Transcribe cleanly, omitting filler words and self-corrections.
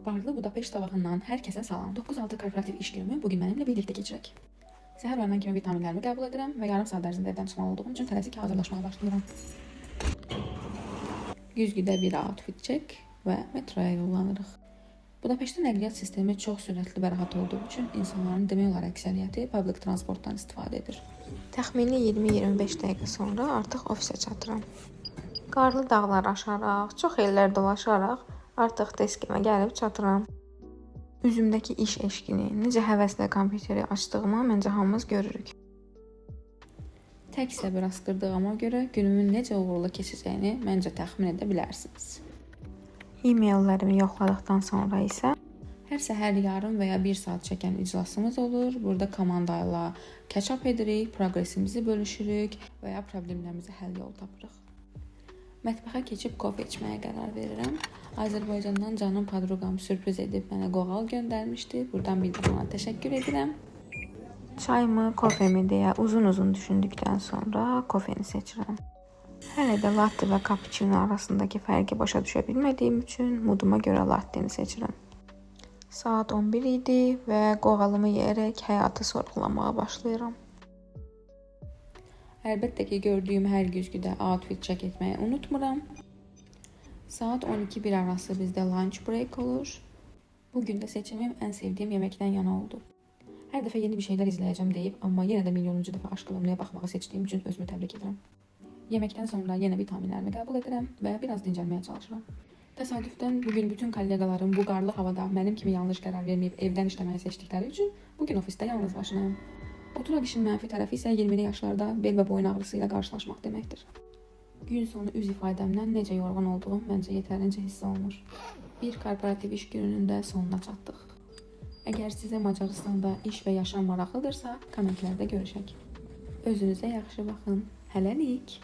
Barlı Budapeşt sabahından herkese salam. 9-6 korporativ iş günümü bugün benimle birlikte geçirək. Səhər oyanan kimi vitaminlərimi qəbul edirəm və yarım saat ərzində evdən çıxmalı olduğum üçün tələsik hazırlaşmaya başlayıram. Güzgüdə bir outfit check və metroya yollanırıq. Budapeştin nəqliyyat sistemi çox sürətli və rahat olduğu üçün insanların demək olar əksəriyyəti public transportdan istifadə edir. Təxmini 20-25 dəqiqə sonra artıq ofisə çatıram. Qarlı dağlar aşaraq, çox ellər dolaşaraq artıq deskimə gəlib çatıram. Üzümdəki iş eşqini, necə həvəslə kompüteri açdığımı məncə hamımız görürük. Tək səbir asqırdığıma görə günümün necə uğurlu keçəcəyini məncə təxmin edə bilərsiniz. E-maillərimi yoxladıqdan sonra isə Hər səhər yarım və ya 1 saat çəkən iclasımız olur. Burada komanda ilə catch-up edirik, progresimizi bölüşürük və ya problemlərimizi həll yolu tapırıq. Mətbəxə keçib kofe içməyə qərar verirəm. Azərbaycandan canım podruqam sürpriz edib mənə qoğal göndərmişdi. Buradan bir də ona təşəkkür edirəm. çaymı, kofemi deyə uzun-uzun düşündükdən sonra kofeni seçirəm. Hələ də latte və cappuccino arasındakı fərqi başa düşə bilmədiyim üçün moduma görə latteni seçirəm. Saat 11 idi və qoğalımı yeyərək həyatı sorğulamağa başlayıram. Əlbəttə ki, gördüyüm hər güzgüdə outfit check etməyi unutmuram. Saat 12-1 arası bizdə lunch break olur. Bugün də seçimim ən sevdiyim yeməkdən yana oldu. Hər dəfə yeni bir şeylər izləyəcəm deyib, amma yenə də milyonuncu dəfə aşqılımlıya baxmağı seçdiyim üçün özümü təbrik edirəm. Yeməkdən sonra yenə vitaminlərimi qəbul edirəm və biraz dincəlməyə çalışıram. Təsadüfdən bugün bütün kolleqalarım bu qarlı havada mənim kimi yanlış qərar verməyib evdən işləməyi seçdikləri üçün bugün ofisdə yalnız başınayım. Oturaq işin mənfi tərəfi isə 20'li yaşlarda bel və boyun ağrısı ilə qarşılaşmaq deməkdir. Gün sonu üz ifadəmdən necə yorğun olduğum məncə yetərincə hiss olunur. Bir korporativ iş gününün də sonuna çatdıq. Əgər sizə Macaristanda iş və yaşam maraqlıdırsa, kommentlərdə görüşək. Özünüzə yaxşı baxın. Hələlik.